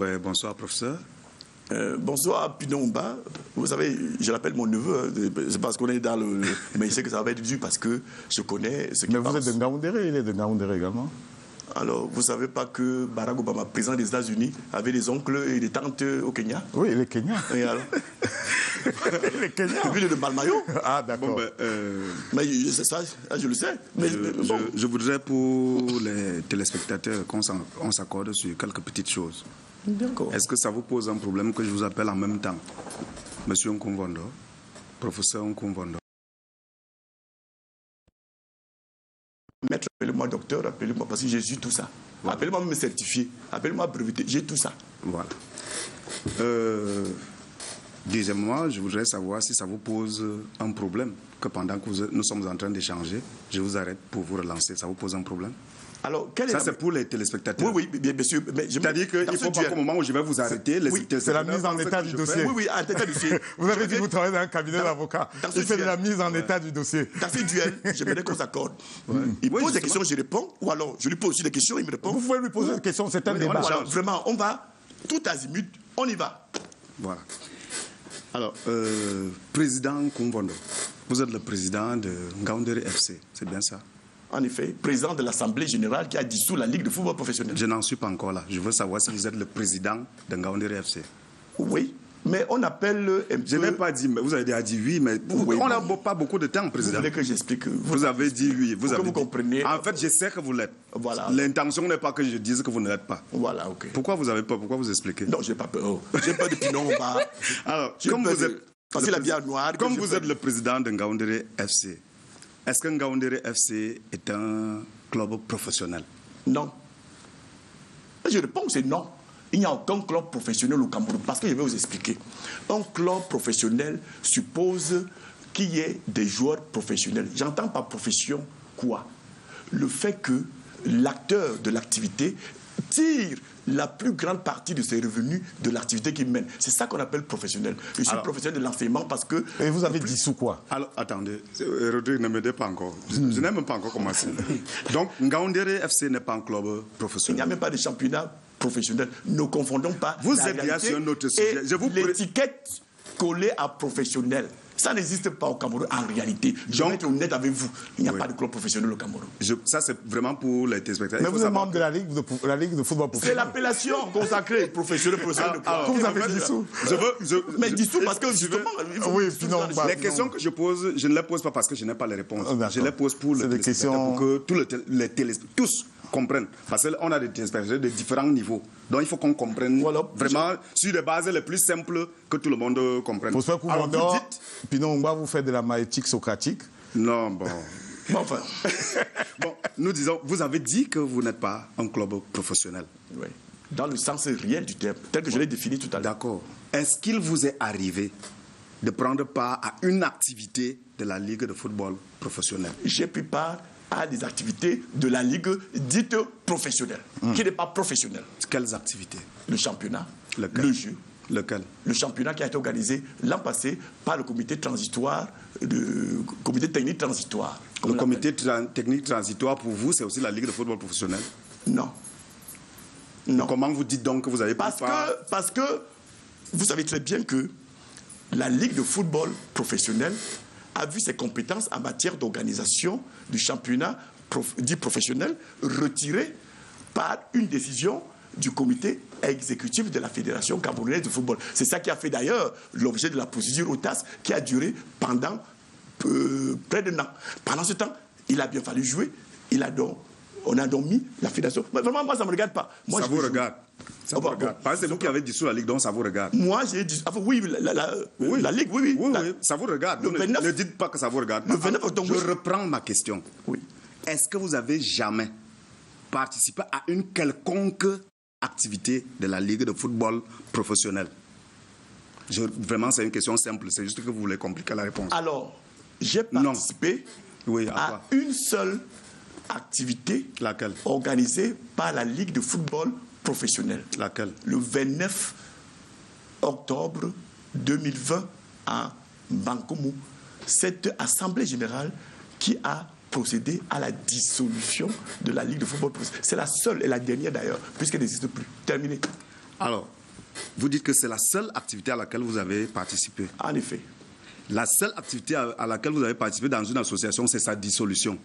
Ouais, bonsoir, professeur. Bonsoir, Pinomba. Vous savez, je l'appelle mon neveu. C'est parce qu'on est dans le. Mais je sais que ça va être dur parce que je connais ce qu'il pense. Mais vous êtes de Ngaoundéré, il est de Ngaoundéré également. Alors, vous ne savez pas que Barack Obama, président des États-Unis, avait des oncles et des tantes au Kenya? Oui, il est kenyan. Et alors Il est kenyan. Ville de Malmayo. Ah, d'accord. Bon, Mais ça, je le sais. Mais, je voudrais pour les téléspectateurs qu'on s'accorde sur quelques petites choses. D'accord. Est-ce que ça vous pose un problème que je vous appelle en même temps Monsieur Nkumvondo, professeur Nkumvondo? Maître, appelez-moi docteur, appelez-moi parce que j'ai su tout ça. Voilà. Appelez-moi me certifié, appelez-moi breveté, j'ai tout ça. Voilà. Deuxièmement, je voudrais savoir si ça vous pose un problème que pendant que nous sommes en train d'échanger, je vous arrête pour vous relancer. Ça vous pose un problème? Alors, ça, c'est pour les téléspectateurs. Oui, bien sûr. C'est-à-dire qu'il ne faut pas qu'au moment où je vais vous arrêter, les téléspectateurs... C'est la mise en état du dossier. Oui, en état du dossier. Vous avez dit que vous travaillez dans un cabinet d'avocats. C'est de la mise en état du dossier. Dans ce duel, j'aimerais qu'on s'accorde. Il pose des questions, je réponds. Ou alors, je lui pose aussi des questions, il me répond. Vous pouvez lui poser des questions, c'est un débat. Voilà, vraiment, on va tout azimut, on y va. Voilà. Alors, président Nkumvondo, vous êtes le président de Ngaoundéré FC, c'est bien ça? En effet, président de l'Assemblée générale qui a dissous la Ligue de football professionnel. Je n'en suis pas encore là. Je veux savoir si vous êtes le président de Ngaoundéré FC. Oui, mais on appelle un peu... Je n'ai pas dit, mais vous avez déjà dit oui, mais oui, on n'a pas beaucoup de temps, président. Vous voulez que j'explique? Vous avez dit oui. Vous compreniez. En fait, je sais que vous l'êtes. Voilà. L'intention n'est pas que je dise que vous ne l'êtes pas. Voilà, ok. Pourquoi vous avez peur? Pourquoi vous expliquez? Non, j'ai pas peur. J'ai peur de Pinon. Alors, comme vous êtes... Parce que la bière noire... Comme vous êtes le président de Ngaoundéré FC, est-ce que Ngaoundéré FC est un club professionnel? Non. Je réponds, c'est non. Il n'y a aucun club professionnel au Cameroun. Parce que je vais vous expliquer. Un club professionnel suppose qu'il y ait des joueurs professionnels. J'entends par profession quoi? Le fait que l'acteur de l'activité tire la plus grande partie de ses revenus de l'activité qu'il mène. C'est ça qu'on appelle professionnel. Je suis professionnel de l'enseignement parce que... Et vous avez dissous quoi? Alors, attendez, Rodrigue, ne m'aidez pas encore. Je n'ai même pas encore commencé. Donc, Ngaoundéré FC n'est pas un club professionnel. Il n'y a même pas de championnat professionnel. Ne confondons pas vous êtes bien sur un autre sujet. L'étiquette collée à professionnel. Ça n'existe pas au Cameroun en réalité. Je vais être honnête avec vous. Il n'y a pas de club professionnel au Cameroun. Ça, c'est vraiment pour les téléspectateurs. Mais vous êtes membre de la Ligue de football professionnel. C'est l'appellation consacrée, professionnel. Que vous avez dissous. Mais dissous parce que justement... Oui, non, les questions que je pose, je ne les pose pas parce que je n'ai pas les réponses. Je les pose pour les questions... pour que tous comprennent. Parce qu'on a des téléspectateurs de différents niveaux. Donc il faut qu'on comprenne vraiment sur des bases les plus simples que tout le monde comprenne. Pour ce que vous dites... Pinon, vous faites de la maïeutique socratique? Non, bon... Enfin... Bon, nous disons, vous avez dit que vous n'êtes pas un club professionnel. Oui. Dans le sens réel du terme, tel que je l'ai défini tout à l'heure. D'accord. Est-ce qu'il vous est arrivé de prendre part à une activité de la Ligue de football professionnelle? J'ai pris part à des activités de la Ligue dite professionnelle, qui n'est pas professionnelle. Quelles activités? Le championnat, le jeu. Lequel? Le championnat qui a été organisé l'an passé par le comité transitoire, le comité technique transitoire. Le comité technique transitoire, pour vous, c'est aussi la Ligue de football professionnel? Non. Non. Comment vous dites donc que vous avez pris part? Parce que vous savez très bien que la Ligue de football professionnel a vu ses compétences en matière d'organisation du championnat dit professionnel retirées par une décision du comité exécutif de la Fédération camerounaise de football. C'est ça qui a fait d'ailleurs l'objet de la procédure OTAS qui a duré pendant près d'un an. Pendant ce temps, il a bien fallu jouer. On a donc mis la Fédération. Mais vraiment, moi, ça ne me regarde pas. Moi, ça vous regarde. Ça vous regarde. Parce que c'est vous qui avez dissous la Ligue, donc ça vous regarde. Moi, j'ai dit... Enfin, oui, la Ligue, oui. Oui, ça vous regarde. Ne dites pas que ça vous regarde. Je reprends ma question. Oui. Est-ce que vous avez jamais participé à une quelconque activité de la Ligue de football professionnel? Vraiment, c'est une question simple. C'est juste que vous voulez compliquer la réponse. Alors, j'ai participé à une seule activité. Laquelle? Organisée par la Ligue de football professionnel. Laquelle? Le 29 octobre 2020 à Bankoumou. Cette assemblée générale qui a procédé à la dissolution de la Ligue de football professionnel. C'est la seule et la dernière d'ailleurs, puisqu'elle n'existe plus. Terminé. Alors, vous dites que c'est la seule activité à laquelle vous avez participé. En effet. La seule activité à laquelle vous avez participé dans une association, c'est sa dissolution.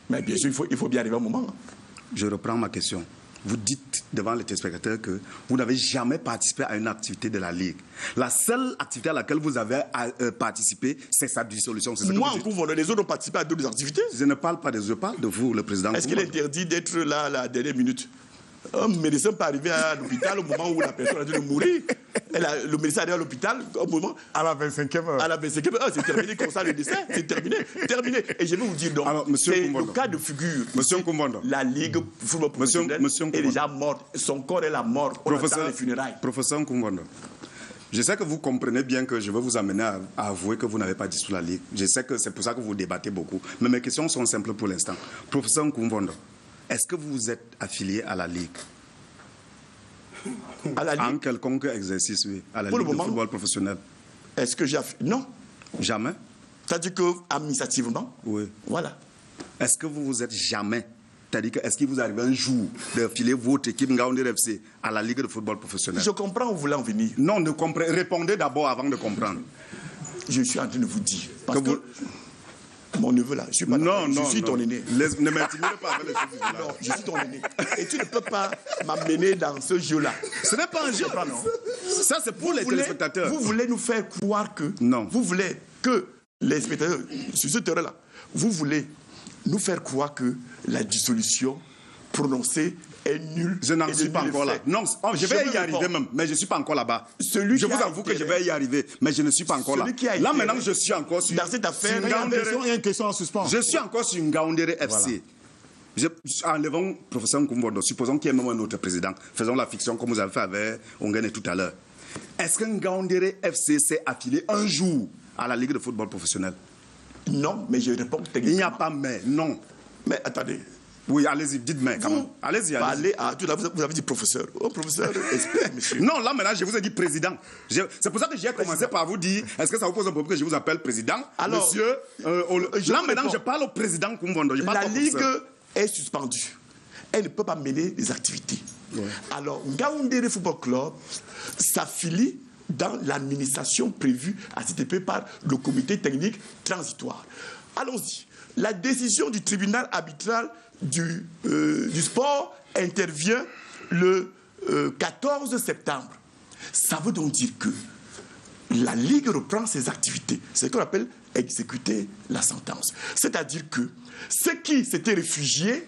Mais bien sûr, il faut bien arriver au moment. Je reprends ma question. Vous dites devant les téléspectateurs que vous n'avez jamais participé à une activité de la Ligue. La seule activité à laquelle vous avez participé, c'est sa dissolution. Moi, en Koumvondo, les autres ont participé à d'autres activités. Je ne parle pas je parle de vous, le président. Est-ce qu'il est interdit d'être là à la dernière minute? Un médecin peut arriver à l'hôpital au moment où la personne a dû mourir. Le médecin arrive à l'hôpital au moment... À la 25e heure. À la 25e heure, c'est terminé comme ça le décès. C'est terminé. Et je vais vous dire donc, c'est le cas de figure. Monsieur Koumvondo. La Ligue football professionnel est déjà morte. Son corps est la mort. On attend les funérailles. Professeur Koumvondo, je sais que vous comprenez bien que je vais vous amener à avouer que vous n'avez pas dissous la Ligue. Je sais que c'est pour ça que vous débattez beaucoup. Mais mes questions sont simples pour l'instant. Professeur Koumvondo, est-ce que vous vous êtes affilié à la Ligue? À la Ligue? En quelconque exercice, oui. À la pour Ligue le de moment, football professionnel. Est-ce que j'ai... Non. Jamais? C'est-à-dire que, administrativement, oui. Voilà. Est-ce que vous vous êtes jamais... C'est-à-dire que est-ce qu'il vous arrive un jour d'affiler votre équipe Ngaoundéré FC à la Ligue de football professionnel? Je comprends où vous voulez en venir. Non, répondez d'abord avant de comprendre. Je suis en train de vous dire. Parce que mon neveu là, je suis pas non, je suis ton aîné. Ne m'intimidez pas avec les choses. Non, je suis ton aîné. Et tu ne peux pas m'amener dans ce jeu-là. Ce n'est pas un jeu. Non. Ça, c'est pour les téléspectateurs. Vous voulez nous faire croire que... Non. Vous voulez que les spectateurs, sur ce terrain-là, vous voulez nous faire croire que la dissolution prononcée est nulle. Je n'en suis pas encore là. Non, je vais y arriver même, mais je ne suis pas encore là-bas. Je vous avoue que je vais y arriver, mais je ne suis pas encore là. Là, maintenant, je suis encore sur... Dans cette affaire, il y a une question en suspens. Je suis encore sur Ngaoundéré FC. Enlevons professeur Koumvondo, supposons qu'il y ait même un autre président. Faisons la fiction comme vous avez fait avec Ongene tout à l'heure. Est-ce que Ngaoundéré FC s'est affilié un jour à la Ligue de football professionnel? Non, mais je réponds techniquement. Il n'y a pas mais, non. Mais attendez. Oui, allez-y, dites-moi quand même. Allez-y. Vous avez dit professeur. Oh, professeur, expert, monsieur. Non, là maintenant, je vous ai dit président. C'est pour ça que j'ai commencé par vous dire, est-ce que ça vous pose un problème que je vous appelle président? Alors, monsieur, là maintenant, je parle au président Koumvondo. La Ligue est suspendue. Elle ne peut pas mener des activités. Ouais. Alors, Ngaoundéré Football Club s'affilie dans l'administration prévue à cet effet par le comité technique transitoire. Allons-y. La décision du tribunal arbitral du sport intervient le 14 septembre. Ça veut donc dire que la Ligue reprend ses activités. C'est ce qu'on appelle exécuter la sentence. C'est-à-dire que ceux qui s'étaient réfugiés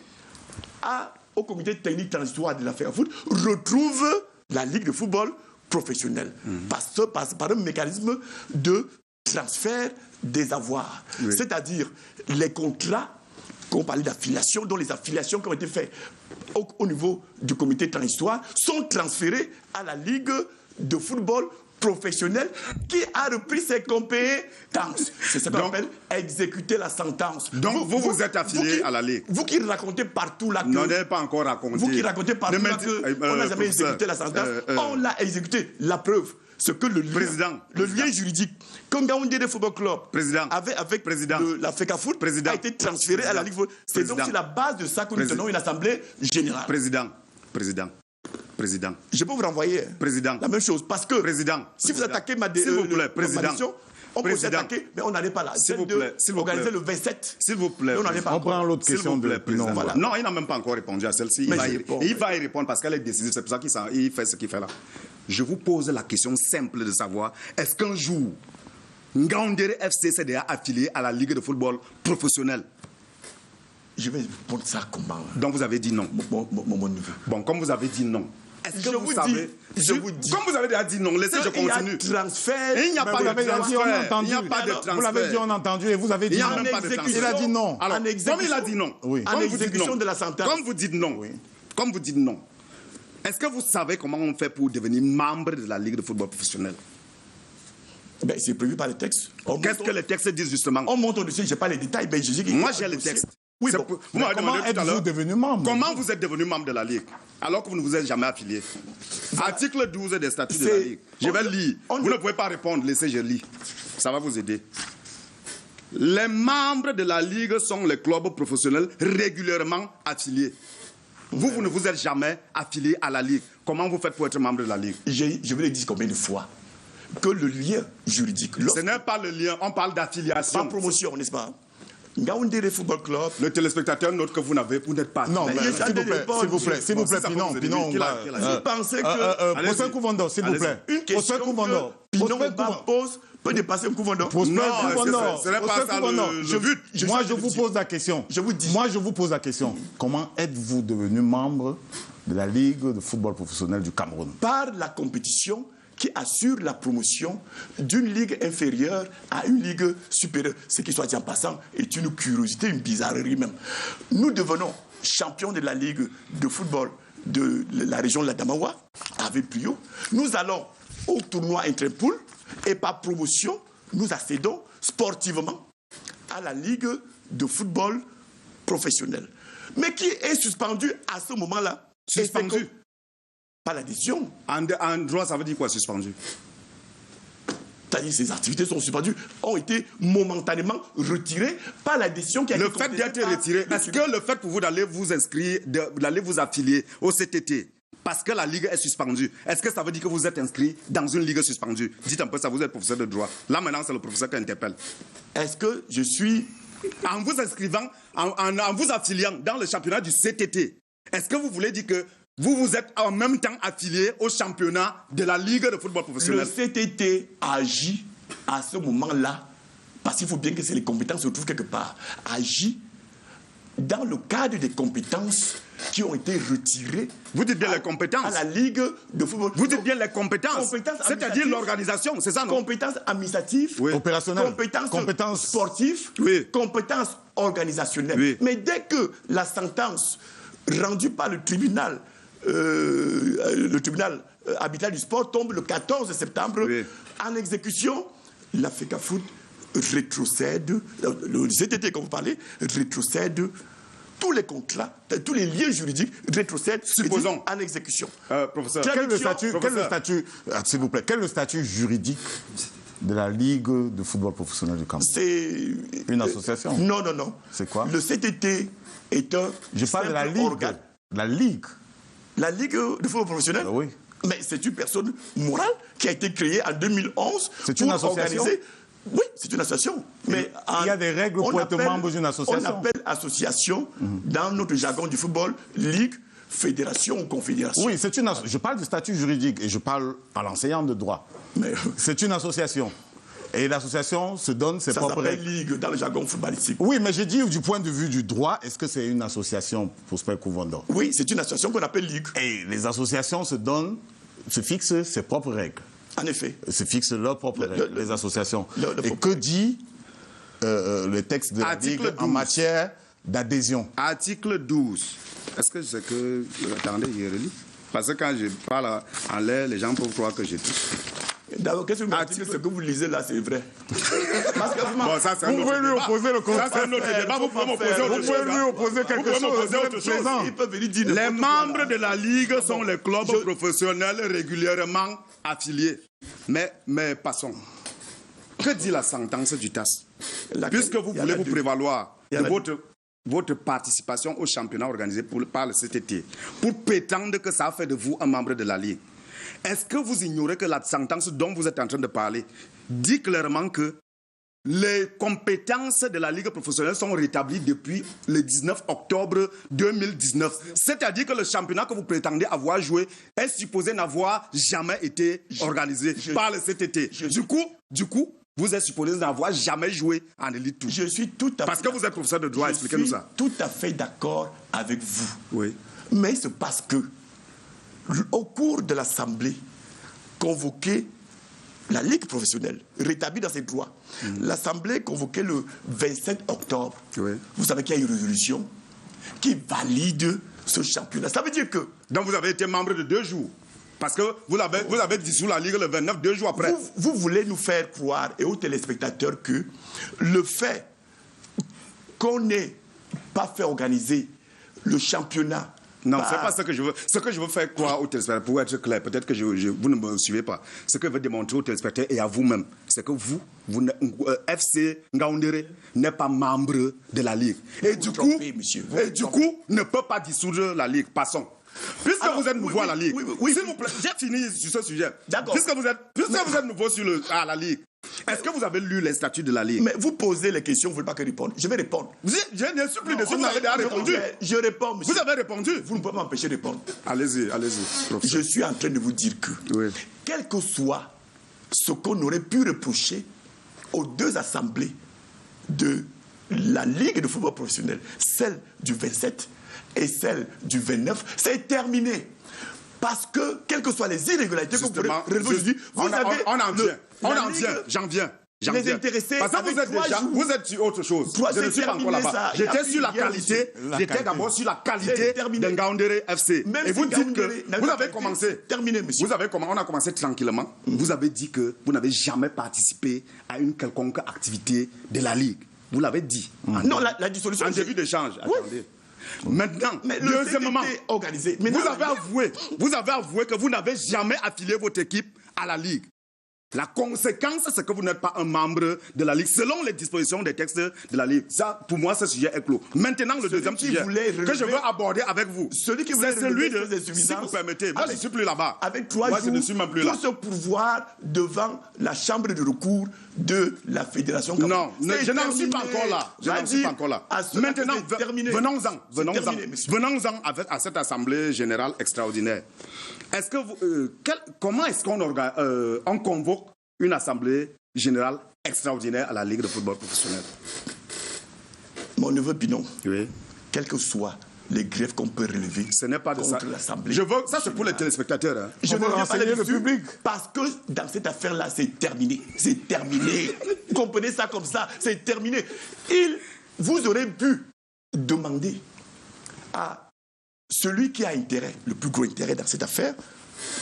au comité technique transitoire de l'affaire foot retrouvent la Ligue de football professionnelle par un mécanisme de transfert des avoirs. Oui. C'est-à-dire les contrats, qu'on parlait d'affiliation, dont les affiliations qui ont été faites au niveau du comité transitoire sont transférées à la Ligue de football professionnel qui a repris ses compétences. C'est ce qu'on appelle exécuter la sentence. Donc vous êtes affilié à la Ligue. Vous qui racontez partout là que... Non, n'avez pas encore raconté. Vous qui racontez partout là que on n'a jamais exécuté la sentence. On l'a exécuté. La preuve, ce que le lien juridique que Ngaoundéré Football Club avait avec la FECAFOOT a été transféré à la Ligue. C'est donc sur la base de ça que nous tenons une assemblée générale. Président. Je peux vous renvoyer la même chose. Parce que si vous attaquez ma décision, on peut s'attaquer, mais on n'allait pas là. S'il vous plaît. Organiser le 27. S'il vous plaît. On prend l'autre question de président. Voilà. Non, il n'a même pas encore répondu à celle-ci. Il va y répondre parce qu'elle est décisive. C'est pour ça qu'il fait ce qu'il fait là. Je vous pose la question simple de savoir, est-ce qu'un jour, Ngaoundéré FC s'est déjà affilié à la Ligue de football professionnel? Je vais répondre ça comment? Donc vous avez dit non. Mon neveu. Bon, comme vous avez dit non. Est-ce que vous savez, comme vous avez déjà dit non, laissez je continue. Il y a transfert. Il n'y a pas de transfert. Il n'y a pas de transfert. Vous l'avez dit, on a entendu, et vous avez dit non. Il n'y a même pas de transfert. Il a dit non. Alors, comme il a dit non, en exécution de la sentence. Comme vous dites non, est-ce que vous savez comment on fait pour devenir membre de la Ligue de football professionnel? Ben, c'est prévu par les textes. Qu'est-ce que les textes disent justement? On monte au-dessus, je n'ai pas les détails, mais je dis moi j'ai les textes. Oui, bon, comment êtes-vous devenu membre? Comment vous êtes devenu membre de la Ligue alors que vous ne vous êtes jamais affilié? Article 12 des statuts de la Ligue. Je vais lire. Vous ne pouvez pas répondre, laissez, je lis. Ça va vous aider. Les membres de la Ligue sont les clubs professionnels régulièrement affiliés. Vous ne vous êtes jamais affilié à la Ligue. Comment vous faites pour être membre de la Ligue? Je vous l'ai dit combien de fois que le lien juridique... Ce n'est pas le lien, on parle d'affiliation. Pas promotion, n'est-ce pas? Ngaoundéré Football Club. Le téléspectateur note que vous n'êtes pas. Non, s'il vous plaît, Pinon, Vous pensez que... Prosper Kouvondo, s'il vous plaît. Une question que Pinon pose peut dépasser un Kouvondo. Non, ce n'est pas ça le but. Moi, je vous pose la question. Moi, je vous pose la question. Comment êtes-vous devenu membre de la Ligue de football professionnel du Cameroun? Par la compétition qui assure la promotion d'une ligue inférieure à une ligue supérieure. Ce qui, soit dit en passant, est une curiosité, une bizarrerie même. Nous devenons champions de la ligue de football de la région de la Damawa, avec plus haut. Nous allons au tournoi Interpool et par promotion, nous accédons sportivement à la ligue de football professionnel. Mais qui est suspendu à ce moment-là? Suspendu? Pas la décision. En droit, ça veut dire quoi, suspendu? C'est-à-dire ces activités sont suspendues, ont été momentanément retirées par la décision qui a été... Le fait d'être retiré, est-ce que le fait pour vous d'aller vous inscrire, d'aller vous affilier au CTT, parce que la Ligue est suspendue, est-ce que ça veut dire que vous êtes inscrit dans une Ligue suspendue? Dites un peu ça, vous êtes professeur de droit. Là, maintenant, c'est le professeur qui interpelle. Est-ce que je suis... En vous inscrivant, en vous affiliant dans le championnat du CTT, est-ce que vous voulez dire que vous vous êtes en même temps affilié au championnat de la Ligue de football professionnel? Le CTT agit à ce moment-là, parce qu'il faut bien que les compétences se trouvent quelque part, agit dans le cadre des compétences qui ont été retirées. Vous dites bien les compétences. À la Ligue de football. Vous dites bien les compétences. C'est-à-dire l'organisation, c'est ça, non? Compétences administratives, oui. Opérationnelles, compétences sportives, oui. Compétences organisationnelles. Oui. Mais dès que la sentence rendue par le tribunal arbitral du sport tombe le 14 septembre, oui. En exécution, la FECAFOOT rétrocède, le CTT comme vous parlez, rétrocède tous les contrats, tous les liens juridiques rétrocèdent en exécution. Professeur, quel est le statut juridique de la Ligue de football professionnel du Cameroun? C'est une association. Non. C'est quoi? Le CTT est un... Je parle de la Ligue. Organe. La Ligue. La Ligue de football professionnel? Oui. Mais c'est une personne morale qui a été créée en 2011. C'est une association? Oui, c'est une association. Mais il y a des règles pour être membre d'une association. On appelle association, dans notre jargon du football, ligue, fédération ou confédération. Oui, je parle du statut juridique et je parle à l'enseignant de droit. C'est une association. Et l'association se donne ses propres règles. Ça s'appelle ligue dans le jargon footballistique. Oui, mais j'ai dit du point de vue du droit, est-ce que c'est une association, Prosper Kouvondo? Oui, c'est une association qu'on appelle ligue. Et les associations se fixent ses propres règles. En effet. Se fixent leurs propres règles, les associations. Et que dit le texte de la Ligue en matière d'adhésion? Article 12. Est-ce que c'est que... Attendez, je relis. Parce que quand je parle en l'air, les gens peuvent croire que j'ai tout. D'abord, qu'est-ce que vous dites? Ce que vous lisez là, c'est vrai. Parce que vous pouvez lui opposer le contraire. Ça, c'est un autre débat. Vous pouvez m'opposer autre chose. Vous pouvez lui opposer quelque chose. Les membres de la Ligue sont les clubs professionnels régulièrement affiliés. Mais passons. Que dit la sentence du TAS? Puisque vous voulez vous prévaloir de votre participation au championnat organisé par le CTT, pour prétendre que ça a fait de vous un membre de la Ligue, est-ce que vous ignorez que la sentence dont vous êtes en train de parler dit clairement que les compétences de la Ligue professionnelle sont rétablies depuis le 19 octobre 2019. C'est-à-dire que le championnat que vous prétendez avoir joué est supposé n'avoir jamais été organisé par le CTT. Du coup, vous êtes supposé n'avoir jamais joué en Elite 2. Je suis tout à fait... Parce que vous êtes professeur de droit, expliquez-nous ça. Je suis tout à fait d'accord avec vous. Oui. Mais c'est parce que, au cours de l'Assemblée convoquée, la Ligue professionnelle, rétablie dans ses droits, l'Assemblée convoquée le 27 octobre, vous savez qu'il y a une résolution qui valide ce championnat. Ça veut dire que... Donc vous avez été membre de 2 jours. Parce que vous avez dissous la Ligue le 29, 2 jours après. Vous voulez nous faire croire, et aux téléspectateurs, que le fait qu'on n'ait pas fait organiser le championnat Non, c'est pas ce que je veux. Ce que je veux faire croire aux téléspectateurs, pour être clair, peut-être que vous ne me suivez pas. Ce que je veux démontrer aux téléspectateurs et à vous-même, c'est que FC Ngaoundéré n'est pas membre de la Ligue. Et du coup, ne peut pas dissoudre la Ligue. Passons. Puisque vous êtes nouveau à la Ligue, s'il vous plaît, j'ai fini sur ce sujet. D'accord. Puisque vous êtes nouveau à la Ligue, est-ce que vous avez lu les statuts de la Ligue? Mais vous posez les questions, vous ne voulez pas que je réponde. Je vais répondre. Je ne suis plus dessus, vous avez déjà répondu. Je réponds, monsieur. Vous avez répondu. Vous ne pouvez pas m'empêcher de répondre. Allez-y, professeur. Je suis en train de vous dire que, quel que soit ce qu'on aurait pu reprocher aux deux assemblées de la Ligue de football professionnel, celle du 27 et celle du 29, c'est terminé. Parce que, quelles que soient les irrégularités que vous pouvez relever aujourd'hui, vous avez... J'en viens. Les intéressés... Parce que vous êtes sur autre chose. Je ne suis pas encore là-bas. J'étais sur la qualité. J'étais d'abord sur la qualité d'un Ngaoundéré FC. Et vous dites que vous avez commencé... Terminé, monsieur. On a commencé tranquillement. Vous avez dit que vous n'avez jamais participé à une quelconque activité de la Ligue. Vous l'avez dit. Non, la dissolution... En début d'échange. Attendez. Maintenant, deuxièmement, organisé. Vous avez avoué que vous n'avez jamais affilié votre équipe à la Ligue. La conséquence, c'est que vous n'êtes pas un membre de la Ligue, selon les dispositions des textes de la Ligue. Ça, pour moi, ce sujet est clos. Maintenant, le deuxième sujet que je veux aborder avec vous, c'est celui de... Si vous permettez, moi, je ne suis plus là-bas. Avec 3 jours, je ne suis même plus là. Tout ce pouvoir devant la chambre de recours de la Fédération. Non, je n'en suis pas encore là. Maintenant, venons-en à cette Assemblée générale extraordinaire. Est-ce que comment est-ce qu'on convoque une Assemblée générale extraordinaire à la Ligue de football professionnel? Mon neveu Pinon, quels que soient les griefs qu'on peut relever contre l'Assemblée. Ça, c'est pour les téléspectateurs. Hein. Je veux renseigner le public. Parce que dans cette affaire-là, c'est terminé. C'est terminé. Comprenez ça comme ça. C'est terminé. Vous aurez pu demander à celui qui a intérêt, le plus gros intérêt dans cette affaire,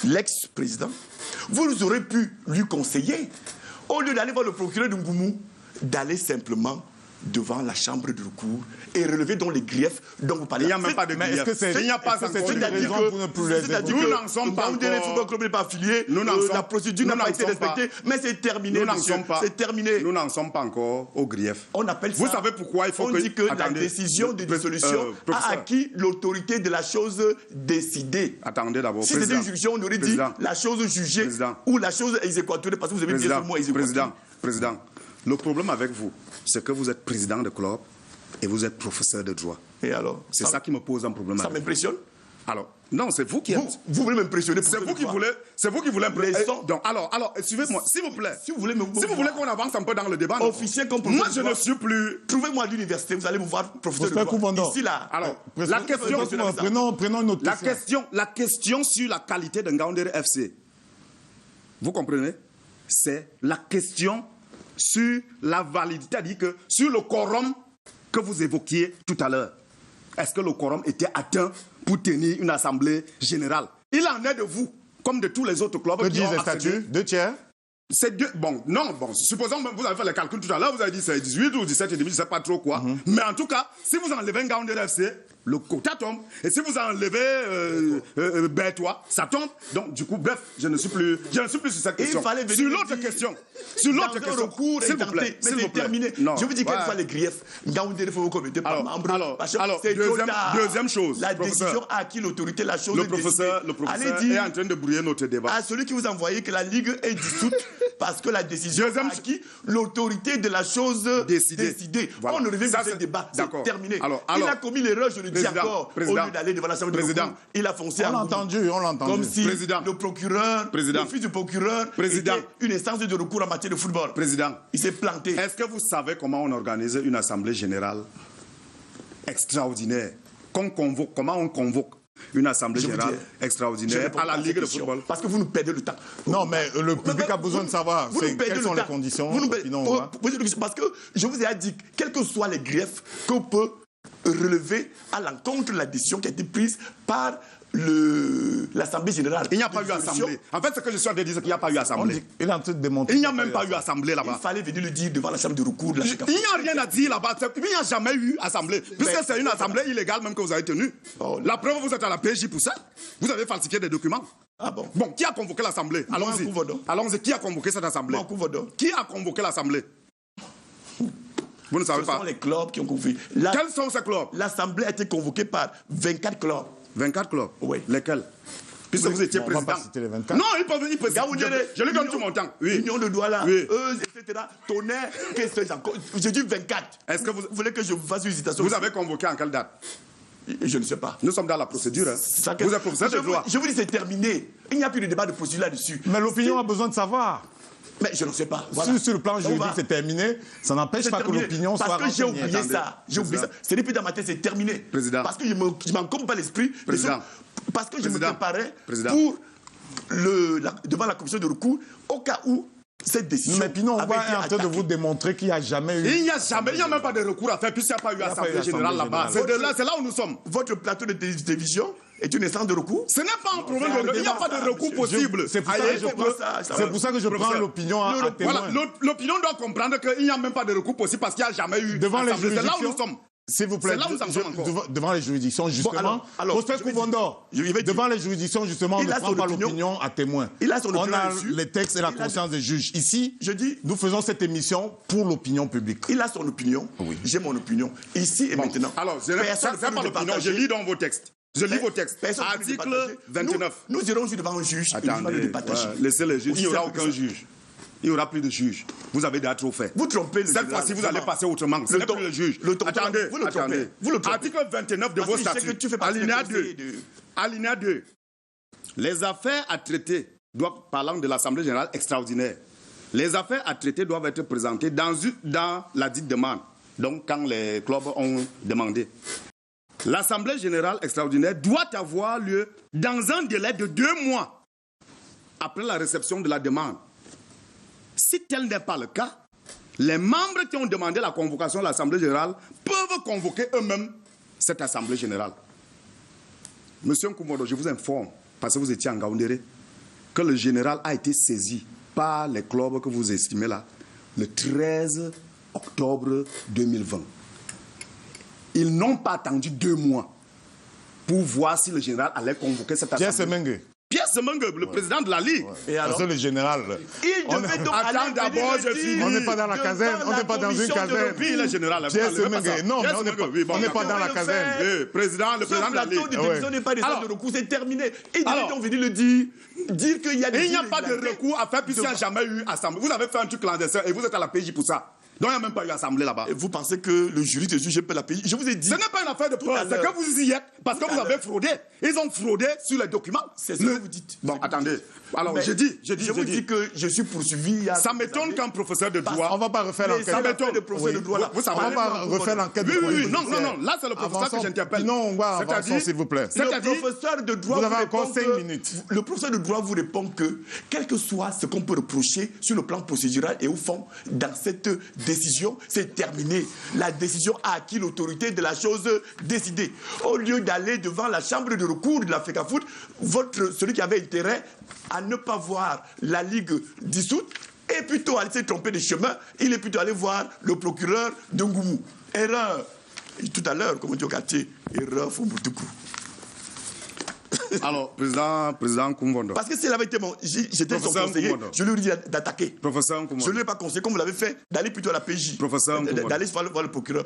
l'ex-président, vous aurez pu lui conseiller, au lieu d'aller voir le procureur de Ngoumou, d'aller simplement devant la chambre de recours et relever donc les griefs dont vous parlez. Il n'y a même pas de griefs. Il n'y a pas encore de raison pour ne plus les écouter. Nous n'en sommes pas encore. n'est pas affilié, la procédure n'a pas été respectée, mais c'est terminé, monsieur. C'est terminé. Nous n'en sommes pas encore aux griefs. On appelle ça... Vous savez pourquoi il faut On dit que la décision de dissolution a acquis l'autorité de la chose décidée. Attendez d'abord. Si c'était une juridiction, on aurait dit la chose jugée ou la chose exécutorée, parce que vous avez bien ce mot exécutoire. Président, le problème avec vous, c'est que vous êtes président de club et vous êtes professeur de droit. Et alors? C'est ça qui me pose un problème. Ça m'impressionne? Alors, non, c'est vous qui êtes... Vous voulez m'impressionner. C'est vous qui voulez impressionner. Donc, alors, suivez-moi, s'il vous plaît. Si vous voulez qu'on avance un peu dans le débat. Officier comme moi, je ne suis plus... Trouvez-moi à l'université, vous allez me voir professeur de droit. Ici, là. Alors, la question... Prenons une autre question. La question sur la qualité d'un Ngaoundéré FC, vous comprenez? C'est la question sur la validité, c'est-à-dire que sur le quorum que vous évoquiez tout à l'heure. Est-ce que le quorum était atteint pour tenir une assemblée générale? Il en est de vous, comme de tous les autres clubs. Que disent les statuts? 2 tiers? C'est supposons que vous avez fait les calculs tout à l'heure, vous avez dit c'est 18 ou 17 et demi, je ne sais pas trop quoi. Mais en tout cas, si vous enlevez Ngaoundéré FC, le quota tombe. Et si vous enlevez Bertois, ça tombe. Donc, du coup, bref, je ne suis plus sur cette question. Sur l'autre question, s'il vous plaît. C'est terminé. Non. Je vous dis quels sont les griefs. Ngaoundéré, il faut vous commettre pas membre. Alors, deuxième chose. La décision a acquis l'autorité, la chose le professeur est en train de brouiller notre débat. À celui qui vous envoyait que la Ligue est dissoute parce que la décision a acquis l'autorité de la chose décidée. Voilà. On ne revient pas sur ce débat. C'est terminé. Il a commis l'erreur, je le dis encore. Au lieu d'aller devant la chambre de recours, il a foncé on l'a entendu. Comme si le procureur, le fils du procureur, était une instance de recours en matière de football. Il s'est planté. Est-ce que vous savez comment on organise une assemblée générale extraordinaire? Comment on convoque une assemblée générale extraordinaire à la Ligue de football? Parce que vous nous perdez le temps. Non, mais le public a besoin de savoir quelles sont les conditions. Parce que je vous ai dit, quels que soient les griefs qu'on peut relever à l'encontre de la décision qui a été prise par l'Assemblée générale. Il n'y a pas eu assemblée. En fait, ce que je suis en train de dire, c'est qu'il n'y a pas eu assemblée. Il est en train de démontrer. Il n'y a même pas eu assemblée là-bas. Il fallait venir le dire devant la chambre de recours de la Il n'y a rien à dire là-bas. Il n'y a jamais eu assemblée. Puisque c'est une assemblée illégale même que vous avez tenue. Oh, la preuve, vous êtes à la PJ pour ça. Vous avez falsifié des documents. Ah bon? Bon, qui a convoqué l'assemblée? Allons-y. Allons-y. Qui a convoqué cette assemblée? Qui a convoqué l'assemblée? Vous ne savez pas. Ce sont les clubs qui ont convoqué. Quels sont ces clubs? L'assemblée a été convoquée par 24 clubs. 24 clubs? Oui. Lesquels? Puisque vous étiez président. Les 24. Non, ils peuvent venir président. Je lui donne tout mon temps. Oui. Union de Douala, oui. etc. Tonnerre, qu'est-ce que c'est encore? J'ai dit 24. Est-ce que vous voulez que je vous fasse une citation? Vous avez convoqué en quelle date? Je ne sais pas. Nous sommes dans la procédure. Hein. Vous êtes professeur de droit. Je vous dis, c'est terminé. Il n'y a plus de débat de procédure là-dessus. Mais l'opinion a besoin de savoir. Mais je ne sais pas. Voilà. Sur le plan juridique, c'est terminé. Ça n'empêche pas que l'opinion soit renseignée. Parce que j'ai oublié Attendez. ça. J'ai oublié ça. Ce n'est plus dans ma tête, c'est terminé. Président. Parce que je ne m'en compte pas l'esprit. Parce que je me préparais pour devant la commission de recours au cas où cette décision. Mais Pinot, on va en train de vous démontrer qu'il n'y a jamais eu. Il n'y a jamais, il n'y a même pas de recours à faire puisqu'il n'y a pas eu assemblée générale là-bas. C'est là où nous sommes. Votre plateau de télévision est une instance de recours? Ce n'est pas un problème. Il n'y a pas de recours possible. C'est pour ça que je prends l'opinion à témoin. L'opinion doit comprendre qu'il n'y a même pas de recours possible parce qu'il n'y a jamais eu. Devant les juridictions. C'est là où nous sommes. S'il vous plaît, devant les juridictions, justement, Prosper Kouvondor, devant les juridictions, justement, on ne prend pas l'opinion à témoin. On a les textes et la conscience des juges. Ici, nous faisons cette émission pour l'opinion publique. Il a son opinion, j'ai mon opinion. Ici et maintenant. Alors, je ne fais pas l'opinion, je lis dans vos textes. Je lis vos textes. Article 29. Nous irons devant un juge. Attendez, laissez les juges. Il n'y aura aucun juge. Il n'y aura plus de juge. Vous avez déjà trop fait. Vous trompez le Cette fois-ci, vous allez passer autrement. Ce n'est plus le juge. Attendez. Vous le trompez. Article 29 de vos statuts. Alinéa 2. Alinéa 2. Les affaires à traiter, parlant de l'Assemblée générale extraordinaire, les affaires à traiter doivent être présentées dans la dite demande. Donc, quand les clubs ont demandé. L'Assemblée générale extraordinaire doit avoir lieu dans un délai de 2 mois après la réception de la demande. Si tel n'est pas le cas, les membres qui ont demandé la convocation de l'Assemblée générale peuvent convoquer eux-mêmes cette Assemblée générale. Monsieur Nkumodo, je vous informe, parce que vous étiez en Gaoundéré, que le général a été saisi par les clubs que vous estimez là, le 13 octobre 2020. Ils n'ont pas attendu 2 mois pour voir si le général allait convoquer cette Assemblée. Pierre Semengue. Pierre Semengue, le président de la Ligue. Et alors, le général. Il devait donc attends d'abord, je finis. On n'est pas dans la caserne, on n'est pas dans une caserne. Puis le général. Pierre Semengue. Non, mais on n'est pas dans la caserne. Le président de la Ligue. Le plateau de télévision n'est pas des actes de recours, c'est terminé. Il devait donc venir le dire qu'il y a des... Il n'y a pas de recours à faire puisqu'il n'y a jamais eu assemblée. Vous avez fait un truc clandestin et vous êtes à la PJ pour ça. Donc il n'y a même pas eu assemblée là-bas. Et vous pensez que le juriste est jugé par la PJ? Je vous ai dit. Ce n'est pas une affaire de preuve, c'est que vous y êtes parce que vous avez fraudé. Ils ont fraudé sur les documents. C'est ce que vous dites. Bon, attendez. Alors, je vous dis que je suis poursuivi. Ça m'étonne qu'un professeur de droit. On ne va pas refaire l'enquête. Ça m'étonne. Vous savez. On ne va pas refaire l'enquête. Oui. Non. Là, c'est le professeur que j'interpelle. Non, on va avancer, s'il vous plaît. Le professeur de droit. Vous avez encore 5 minutes. Le professeur de droit vous répond que, quel que soit ce qu'on peut reprocher sur le plan procédural et au fond, dans cette décision, c'est terminé. La décision a acquis l'autorité de la chose décidée. Au lieu d'aller devant la chambre de recours de la FECAFOOT, celui qui avait intérêt à ne pas voir la Ligue dissoute et plutôt à se tromper de chemin, il est plutôt allé voir le procureur de Ngoumou. Erreur. Et tout à l'heure, comme on dit au quartier, erreur Foumboutougou. Alors, président Koumbondo. Parce que s'il avait été j'étais son conseiller, je lui ai dit d'attaquer. Professeur Koumbondo. Je ne lui ai pas conseillé, comme vous l'avez fait, d'aller plutôt à la PJ. Professeur Koumbondo. D'aller voir le procureur.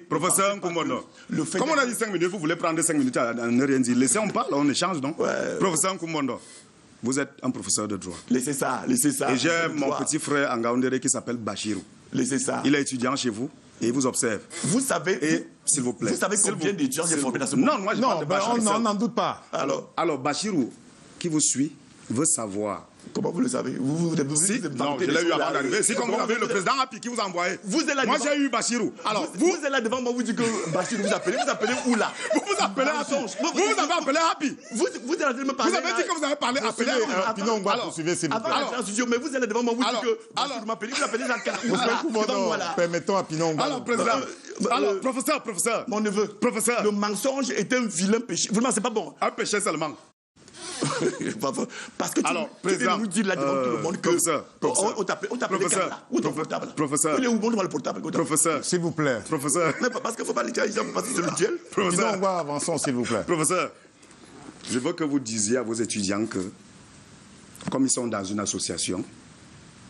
Professeur Koumbondo. Comme on a dit 5 minutes, vous voulez prendre 5 minutes à ne rien dire. Laissez, on parle, on échange, non? Professeur Koumbondo, vous êtes un professeur de droit. Laissez ça. Et j'ai mon petit frère en Gaoundéré qui s'appelle Bachirou. Laissez ça. Il est étudiant chez vous. Et il vous observe. Vous savez, s'il vous plaît. Vous savez combien d'étudiants j'ai formés dans ce monde? Non, moi je parle de Bachirou. On n'en doute pas. Alors, Bachirou, qui vous suit, veut savoir Comment vous le savez? Non, je l'ai eu avant d'arriver. Si comme vous avez le président Hapi qui vous a envoyé. Vous êtes là. Moi, j'ai eu Bachirou. Alors, vous êtes là devant moi, vous dites que Bachirou vous appelez où là? Vous appelez Hapi. Vous avez appelé Hapi. Vous êtes là de me parler. Vous avez dit que vous avez parlé appelé Hapi. Non, on va poursuivre, s'il vous plaît. Mais vous êtes là devant moi, vous dites que Bachirou m'appelle. Vous appelez Jean-Claude. Permettons à Pinon. Alors, président. Alors, professeur. Mon neveu. Professeur. Le mensonge est un vilain péché. Vraiment, c'est pas bon. Un péché seulement. Parce que tu viens nous dire là devant tout le monde que on t'appelle les gars là. Où est ton portable? Professeur. Il est où? Montre-moi le portable. Professeur. S'il vous plaît. Professeur. Mais parce qu'il ne faut pas les dire, parce que c'est le duel. Professeur. On va avancer, s'il vous plaît. Professeur, je veux que vous disiez à vos étudiants que, comme ils sont dans une association,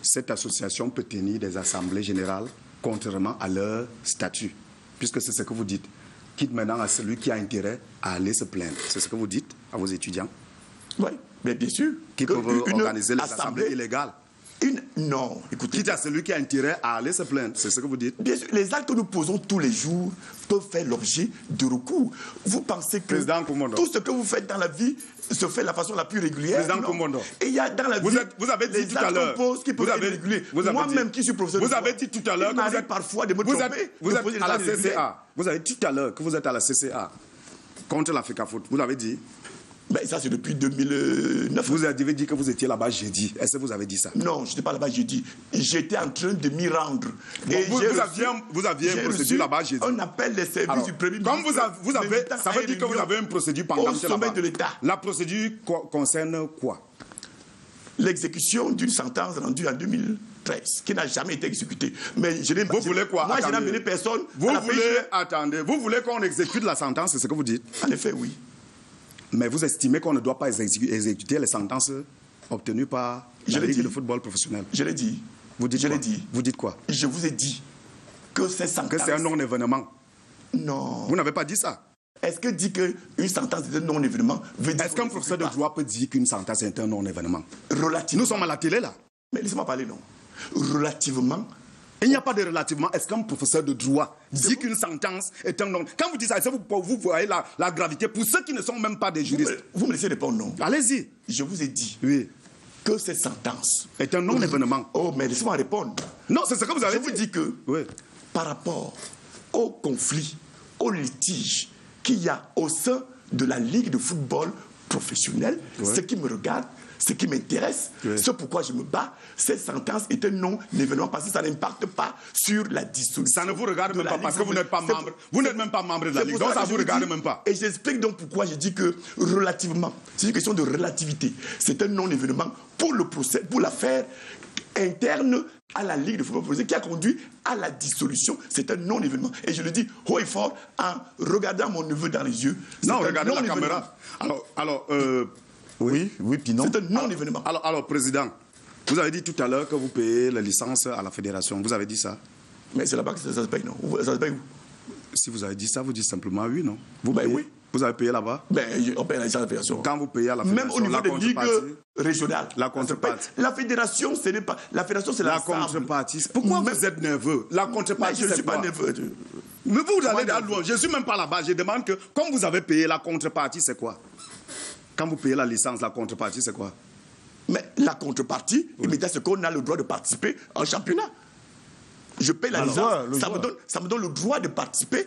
cette association peut tenir des assemblées générales contrairement à leur statut. Puisque c'est ce que vous dites. Quitte maintenant à celui qui a intérêt à aller se plaindre. C'est ce que vous dites à vos étudiants? Oui, mais bien sûr. Qui peuvent organiser les assemblées illégales. Non, écoutez. Quitte à celui qui a intérêt à aller se plaindre, c'est ce que vous dites? Bien sûr, les actes que nous posons tous les jours peuvent faire l'objet de recours. Vous pensez que tout ce que vous faites dans la vie se fait de la façon la plus régulière? Président Koumondo. Et il y a dans la vie vous avez dit tout à l'heure qui peuvent être réguliers. Moi-même qui suis professeur vous avez dit tout à l'heure que vous êtes parfois de me tromper. Vous êtes à la CCA. Vous avez dit tout à l'heure que vous êtes à la CCA contre l'Africa Foot. Vous l'avez dit? Ben, ça, c'est depuis 2009. Vous avez dit que vous étiez là-bas jeudi. Est-ce que vous avez dit ça? Non, je n'étais pas là-bas jeudi. J'étais en train de m'y rendre. Bon, et vous aviez une procédure là-bas jeudi. On appelle les services du Premier ministre. Comme vous avez, ça veut dire que vous avez une procédure pendant au sommet de l'État. La procédure concerne quoi? L'exécution d'une sentence rendue en 2013, qui n'a jamais été exécutée. Mais vous voulez quoi? Moi, je n'ai amené personne. Attendez, vous voulez qu'on exécute la sentence, c'est ce que vous dites? En effet, oui. Mais vous estimez qu'on ne doit pas exécuter les sentences obtenues par la Ligue de football professionnel? Je l'ai dit. Vous dites quoi? Vous dites quoi? Je vous ai dit que ces sentences... Que c'est un non-événement. Non. Vous n'avez pas dit ça? Est-ce que dit qu'une sentence est un non-événement veut dire... Est-ce qu'un professeur de droit peut dire qu'une sentence est un non-événement? Relativement. Nous sommes à la télé, là. Mais laissez-moi parler, non. Relativement... Il n'y a pas de relativement. Est-ce qu'un professeur de droit dit qu'une sentence est un non? Quand vous dites ça, vous voyez la gravité pour ceux qui ne sont même pas des juristes. Vous me laissez répondre, non? Allez-y. Je vous ai dit que cette sentence est un non-événement. Oh, mais laissez-moi répondre. Non, c'est ce que vous avez dit. Je vous dis que par rapport au conflit, au litige qu'il y a au sein de la Ligue de football professionnel, ce qui me regarde, ce qui m'intéresse, ce pourquoi je me bats, cette sentence est un non-événement parce que ça n'impacte pas sur la dissolution. Ça ne vous regarde même pas parce que vous n'êtes pas membre. Vous n'êtes même pas membre de la Ligue, donc ça ne vous regarde même pas. Et j'explique donc pourquoi je dis que relativement, c'est une question de relativité. C'est un non-événement pour le procès, pour l'affaire interne à la Ligue de football professionnel qui a conduit à la dissolution. C'est un non-événement. Et je le dis haut et fort en regardant mon neveu dans les yeux. Non, regardez la caméra. Alors oui, Pinon. C'est un non-événement. Alors, Président, vous avez dit tout à l'heure que vous payez la licence à la fédération. Vous avez dit ça? Mais c'est là-bas que ça se paye, non? Ça se paye où? Si vous avez dit ça, vous dites simplement oui, non? Oui. Vous avez payé là-bas? On paye la licence à la fédération. Quand vous payez à la fédération, même au niveau des ligues régionales. La contrepartie. La fédération, ce n'est pas... La fédération, c'est la contrepartie. Pourquoi vous êtes nerveux? La contrepartie, je ne suis pas nerveux. Mais vous allez à loin. Je ne suis même pas là-bas. Je demande que, comme vous avez payé la contrepartie, c'est quoi? Quand vous payez la licence, la contrepartie, c'est quoi? Mais la contrepartie, c'est qu'on a le droit de participer en championnat. Je paye la licence, ça me donne le droit de participer,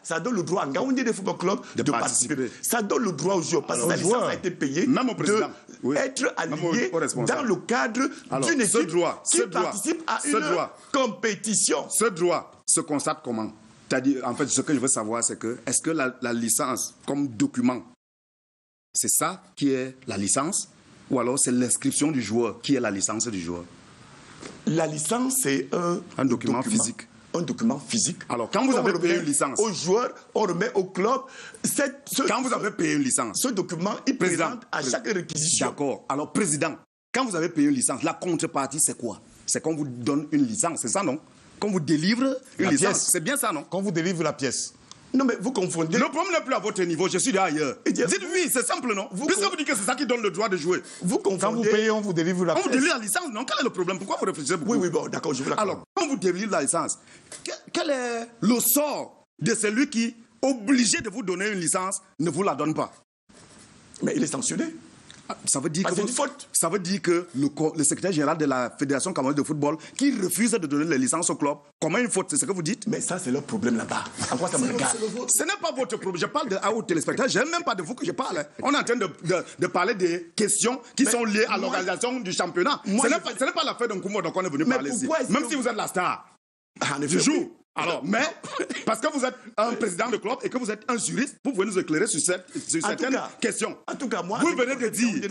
ça donne le droit à Ngaoundé des football club de participer. Ça donne le droit aux joueurs, parce que la licence a été payée, d'être aligné dans le cadre d'une équipe qui participe à une compétition. Ce droit se constate comment? C'est-à-dire, en fait, ce que je veux savoir, c'est que, est-ce que la licence, comme document, c'est ça qui est la licence? Ou alors c'est l'inscription du joueur qui est la licence du joueur? La licence, c'est un document physique. Un document physique. Alors, quand vous avez payé une licence... Aux joueurs, on remet au club... Quand vous avez payé une licence... Ce document, il présente à chaque réquisition. D'accord. Alors, Président, quand vous avez payé une licence, la contrepartie, c'est quoi? C'est qu'on vous donne une licence, c'est ça, non? Qu'on vous délivre une licence. C'est bien ça, non? Qu'on vous délivre la pièce. Non, mais vous confondez. Le problème n'est plus à votre niveau, je suis là ailleurs. Dites oui, c'est simple, non? Puisque vous dites que c'est ça qui donne le droit de jouer. Vous confondez. Quand vous payez, on vous délivre la pièce. On vous délivre la licence, non? Quel est le problème? Pourquoi vous réfléchissez beaucoup? Oui, bon, d'accord, je vous l'accorde. Alors, quand vous délivre la licence, quel est le sort de celui qui, obligé de vous donner une licence, ne vous la donne pas? Mais il est sanctionné. Ça veut dire c'est une faute. Ça veut dire que le secrétaire général de la Fédération camerounaise de football qui refuse de donner les licences au club, comment une faute? C'est ce que vous dites? Mais ça, c'est leur problème là-bas. En quoi ça me regarde? Ce n'est pas votre problème. Je parle aux téléspectateurs. Je n'aime même pas de vous que je parle. Hein. On est en train de parler des questions qui sont liées à l'organisation du championnat. Ce n'est pas l'affaire d'un Nkoumou dont on est venu parler ici. Même si vous êtes la star. Je joue. Alors, mais, parce que vous êtes un président de club et que vous êtes un juriste, vous pouvez nous éclairer sur certaines questions. En tout cas, moi, vous venez de dire,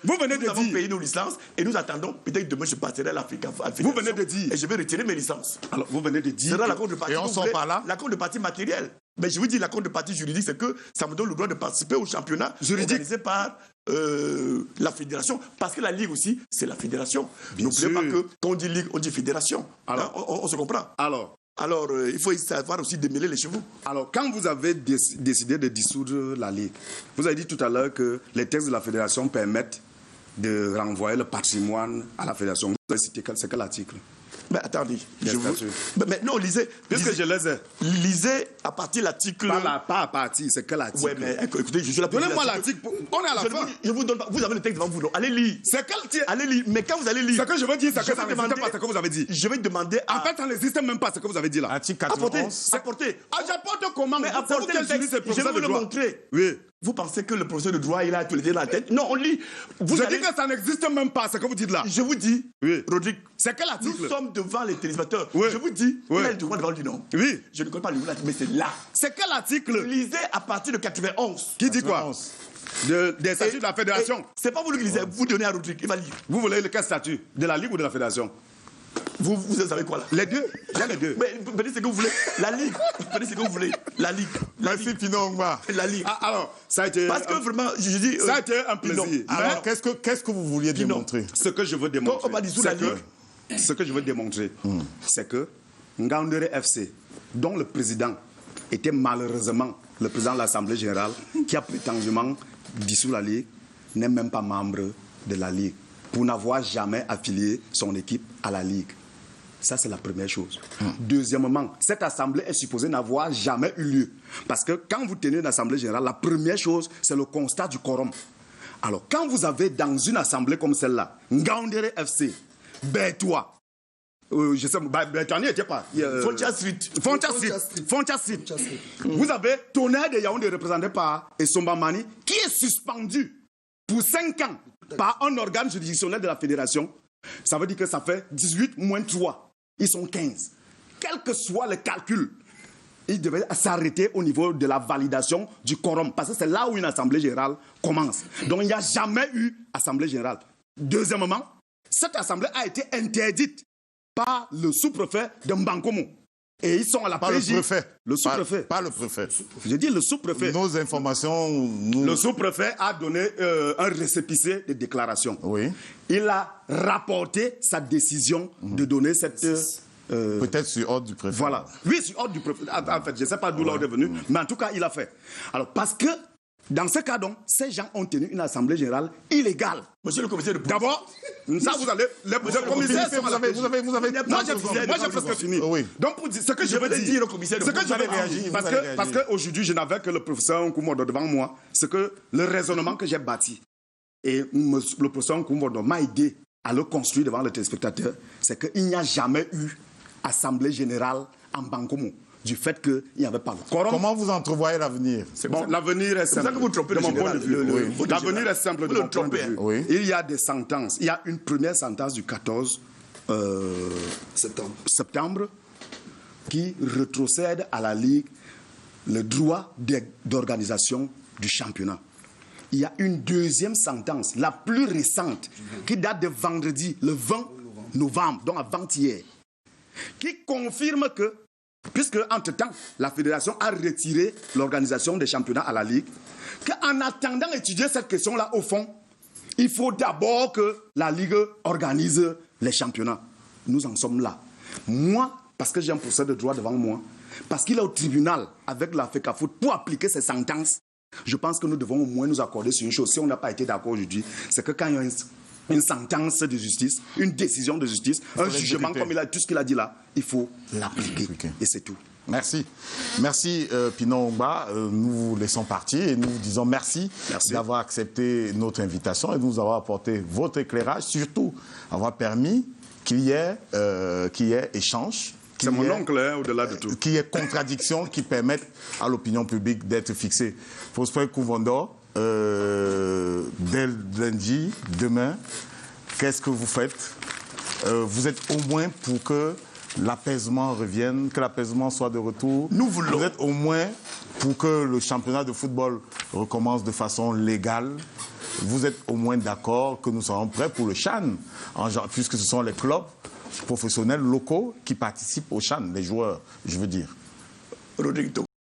nous avons payé nos licences et nous attendons. Peut-être demain, je passerai à l'Afrique. Vous venez de dire. Et je vais retirer mes licences. Alors, vous venez de dire. C'est dans la contrepartie. Et on sort par là. La contrepartie matérielle. Mais je vous dis, la contrepartie juridique, c'est que ça me donne le droit de participer au championnat organisé par la fédération. Parce que la Ligue aussi, c'est la fédération. N'oubliez pas que quand on dit Ligue, on dit fédération. Alors, on se comprend. Alors, il faut savoir aussi démêler les chevaux. Alors, quand vous avez décidé de dissoudre la Ligue, vous avez dit tout à l'heure que les textes de la fédération permettent de renvoyer le patrimoine à la fédération. Vous avez cité c'est quel article? Mais attendez, mais non, lisez. Puisque je les ai. Lisez à partir de l'article. Pas à partir, c'est quel article? Oui, mais écoutez, je suis là pour. Donnez-moi l'article. On est à la fin. Je vous donne pas. Vous avez le texte devant vous. Allez lire. C'est quel titre? Allez lire. Mais quand vous allez lire. Ce que je veux dire, c'est que ça n'existe pas ce que vous avez dit. Je vais demander. En fait, ça n'existe même pas ce que vous avez dit là. Article 91. Apportez. J'apporte comment? Mais apportez le texte. Je vais vous le montrer. Oui. Vous pensez que le professeur de droit, il a tous les idées dans la tête? Non, on lit. Je dis que ça n'existe même pas, ce que vous dites là. Je vous dis, Rodrigue, c'est quel article? Nous sommes devant les téléspectateurs. Je vous dis, il a le droit devant lui, non? Oui. Je ne connais pas le nom, mais c'est là. C'est quel article? Lisez à partir de 91. Qui dit quoi? Des statuts de la fédération. C'est pas vous qui lisez, vous donnez à Rodrigue, il va lire. Vous voulez quel statut? De la Ligue ou de la fédération? Vous savez quoi là? Les deux. J'ai les deux. Mais venez ce que vous voulez. La Ligue. Venez ce que vous voulez. La Ligue. Merci Pino Ngba. La Ligue. Alors, ça a été. Parce que vraiment, je dis. Ça a été un plaisir. Alors, qu'est-ce que vous vouliez démontrer? Ce que je veux démontrer. On va dissoudre la Ligue. Ce que je veux démontrer, c'est que Ngaoundéré FC, dont le président était malheureusement le président de l'Assemblée générale, qui a prétendument dissous la Ligue, n'est même pas membre de la Ligue, pour n'avoir jamais affilié son équipe à la Ligue. Ça, c'est la première chose. Deuxièmement, cette assemblée est supposée n'avoir jamais eu lieu. Parce que quand vous tenez une assemblée générale, la première chose, c'est le constat du quorum. Alors, quand vous avez dans une assemblée comme celle-là, Ngaoundéré FC, Bertois, je sais, Bertois n'y était pas. Fontia Street. Vous avez Tonnerre de Yaoundé représenté par Essomba Mani, qui est suspendu pour 5 ans par un organe juridictionnel de la fédération. Ça veut dire que ça fait 18 moins 3. Ils sont 15. Quel que soit le calcul, ils devaient s'arrêter au niveau de la validation du quorum. Parce que c'est là où une assemblée générale commence. Donc il n'y a jamais eu assemblée générale. Deuxièmement, cette assemblée a été interdite par le sous-préfet de Mbankomo. Et ils sont à la PJ. Le préfet. Le sous-préfet. Pas le préfet. Je dis le sous-préfet. Nos informations... Le sous-préfet a donné un récépissé de déclaration. Oui. Il a rapporté sa décision de donner cette... Peut-être sur ordre du préfet. Voilà. Oui, sur ordre du préfet. En fait, je ne sais pas d'où l'ordre est venu, mais en tout cas, il a fait. Alors, parce que, dans ce cas donc, ces gens ont tenu une assemblée générale illégale. Monsieur le commissaire de police. D'abord, ça vous allez... Les commissaires sont... Vous avez... Moi, j'ai presque fini. Oui. Donc, pour dire, ce que je veux dire... le commissaire de police. Parce qu'aujourd'hui, je n'avais que le professeur Nkoumou devant moi. C'est que le raisonnement que j'ai bâti, et le professeur Nkoumou m'a aidé à le construire devant les téléspectateurs, c'est qu'il n'y a jamais eu assemblée générale en Bankomo, du fait qu'il n'y avait pas le quorum. Comment vous entrevoyez l'avenir? Bon, l'avenir est simple. C'est ça que vous trompez de mon point général, de vue. L'avenir est simple de mon point de vue. Oui. Il y a des sentences. Il y a une première sentence du 14 septembre qui rétrocède à la Ligue le droit d'organisation du championnat. Il y a une deuxième sentence, la plus récente, qui date de vendredi, le 20 novembre, donc avant-hier, qui confirme que, puisque entre-temps, la fédération a retiré l'organisation des championnats à la Ligue, qu'en attendant d'étudier cette question-là, au fond, il faut d'abord que la Ligue organise les championnats. Nous en sommes là. Moi, parce que j'ai un procès de droit devant moi, parce qu'il est au tribunal avec la FECAFOOT pour appliquer ces sentences, je pense que nous devons au moins nous accorder sur une chose. Si on n'a pas été d'accord aujourd'hui, c'est que quand il y a une sentence de justice, une décision de justice, un jugement comme tout ce qu'il a dit là, il faut l'appliquer. Et c'est tout. Merci. Merci Pinon Oumba. Nous vous laissons partir et nous vous disons merci. D'avoir accepté notre invitation et de nous avoir apporté votre éclairage, surtout avoir permis qu'il y ait échange. C'est mon oncle, hein, au-delà de tout. Qu'il y ait contradictions qui permettent à l'opinion publique d'être fixée. Prosper Kouvondor, dès lundi, demain, qu'est-ce que vous faites? Vous êtes au moins pour que l'apaisement revienne, que l'apaisement soit de retour. Nous voulons. Vous êtes au moins pour que le championnat de football recommence de façon légale. Vous êtes au moins d'accord que nous serons prêts pour le CHAN, puisque ce sont les clubs professionnels locaux qui participent au CHAN, les joueurs, je veux dire. Rodrigue